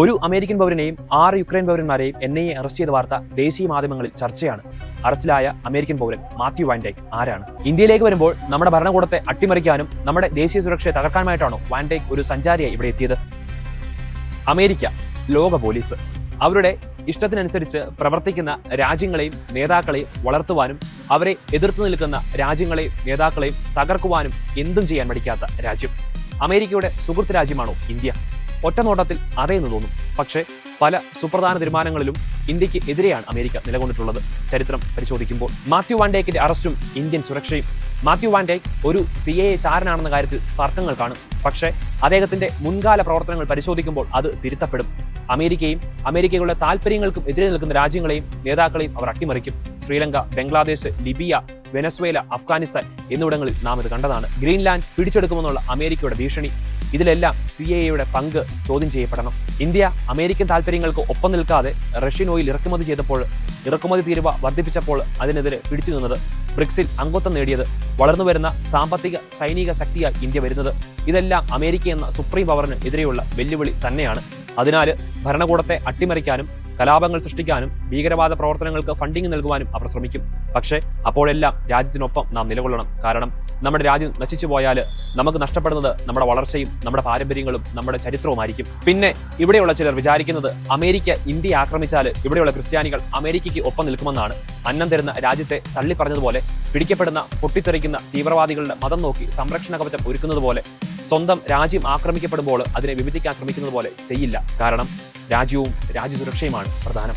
ഒരു American പൗരനെയും 6 Ukraine പൗരന്മാരെയും NIA arrest ചെയ്ത വാർത്ത ദേശീയ മാധ്യമങ്ങളിൽ ചർച്ചയാണ്. അറസ്റ്റിലായ അമേരിക്കൻ പൗരൻ മാത്യു വാൻ ഡൈക്ക് ആരാണ്? ഇന്ത്യയിലേക്ക് വരുമ്പോൾ നമ്മുടെ ഭരണകൂടത്തെ അട്ടിമറിക്കാനും നമ്മുടെ ദേശീയ സുരക്ഷയെ തകർക്കാനുമായിട്ടാണോ വാൻ ഡൈക്ക് ഒരു സഞ്ചാരിയായി ഇവിടെ എത്തിയത്? അമേരിക്ക ലോക പോലീസ് അവരുടെ ഇഷ്ടത്തിനനുസരിച്ച് പ്രവർത്തിക്കുന്ന രാജ്യങ്ങളെയും നേതാക്കളെയും വളർത്തുവാനും അവരെ എതിർത്ത് നിൽക്കുന്ന രാജ്യങ്ങളെയും നേതാക്കളെയും തകർക്കുവാനും എന്തും ചെയ്യാൻ മടിക്കാത്ത രാജ്യം. അമേരിക്കയുടെ സുഹൃത്ത് രാജ്യമാണോ ഇന്ത്യ? ഒറ്റനോട്ടത്തിൽ അതേന്ന് തോന്നും. പക്ഷേ പല സുപ്രധാന തീരുമാനങ്ങളിലും ഇന്ത്യക്ക് എതിരെയാണ് അമേരിക്ക നിലകൊണ്ടിട്ടുള്ളത്. ചരിത്രം പരിശോധിക്കുമ്പോൾ മാത്യു വാൻ ഡൈക്കിന്റെ അറസ്റ്റും ഇന്ത്യൻ സുരക്ഷയും. മാത്യു വാൻ ഡൈക്ക് ഒരു CIA ചാരനാണെന്ന കാര്യത്തിൽ തർക്കങ്ങൾ കാണും. പക്ഷേ അദ്ദേഹത്തിന്റെ മുൻകാല പ്രവർത്തനങ്ങൾ പരിശോധിക്കുമ്പോൾ അത് തിരുത്തപ്പെടും. അമേരിക്കയും അമേരിക്കയുടെ താല്പര്യങ്ങൾക്കും എതിരെ നിൽക്കുന്ന രാജ്യങ്ങളെയും നേതാക്കളെയും അവർ അട്ടിമറിക്കും. ശ്രീലങ്ക, ബംഗ്ലാദേശ്, ലിബിയ, വെനസ്വേല, അഫ്ഗാനിസ്ഥാൻ എന്നിവിടങ്ങളിൽ നാം ഇത് കണ്ടതാണ്. ഗ്രീൻലാൻഡ് പിടിച്ചെടുക്കുമെന്നുള്ള അമേരിക്കയുടെ ഭീഷണി, ഇതിലെല്ലാം CIA പങ്ക് ചോദ്യം ചെയ്യപ്പെടണം. ഇന്ത്യ അമേരിക്കൻ താല്പര്യങ്ങൾക്ക് ഒപ്പം നിൽക്കാതെ റഷ്യൻ ഓയിൽ ഇറക്കുമതി ചെയ്തപ്പോൾ, ഇറക്കുമതി തീരുവ വർദ്ധിപ്പിച്ചപ്പോൾ അതിനെതിരെ പിടിച്ചു നിന്നത്, ബ്രിക്സിൽ അംഗത്വം നേടിയത്, വളർന്നുവരുന്ന സാമ്പത്തിക സൈനിക ശക്തിയായി ഇന്ത്യ വരുന്നത്, ഇതെല്ലാം അമേരിക്ക എന്ന സുപ്രീം പവറിന് എതിരെയുള്ള വെല്ലുവിളി തന്നെയാണ്. അതിനാൽ ഭരണകൂടത്തെ അട്ടിമറിക്കാനും കലാപങ്ങൾ സൃഷ്ടിക്കാനും ഭീകരവാദ പ്രവർത്തനങ്ങൾക്ക് ഫണ്ടിങ് നൽകുവാനും അവർ ശ്രമിക്കും. പക്ഷേ അപ്പോഴെല്ലാം രാജ്യത്തിനൊപ്പം നാം നിലകൊള്ളണം. കാരണം നമ്മുടെ രാജ്യം നശിച്ചു പോയാൽ നമുക്ക് നഷ്ടപ്പെടുന്നത് നമ്മുടെ വളർച്ചയും നമ്മുടെ പാരമ്പര്യങ്ങളും നമ്മുടെ ചരിത്രവുമായിരിക്കും. പിന്നെ ഇവിടെയുള്ള ചിലർ വിചാരിക്കുന്നത് അമേരിക്ക ഇന്ത്യയെ ആക്രമിച്ചാൽ ഇവിടെയുള്ള ക്രിസ്ത്യാനികൾ അമേരിക്കയ്ക്ക് ഒപ്പം നിൽക്കുമെന്നാണ്. അന്നം തരുന്ന രാജ്യത്തെ തള്ളിപ്പറഞ്ഞതുപോലെ, പിടിക്കപ്പെടുന്ന പൊട്ടിത്തെറിക്കുന്ന തീവ്രവാദികളുടെ മതം നോക്കി സംരക്ഷണ കവചം ഒരുക്കുന്നത് പോലെ, സ്വന്തം രാജ്യം ആക്രമിക്കപ്പെടുമ്പോൾ അതിനെ വിഭജിക്കാൻ ശ്രമിക്കുന്നത് പോലെ ചെയ്യില്ല. കാരണം രാജ്യവും രാജ്യസുരക്ഷയുമാണ് പ്രധാനം.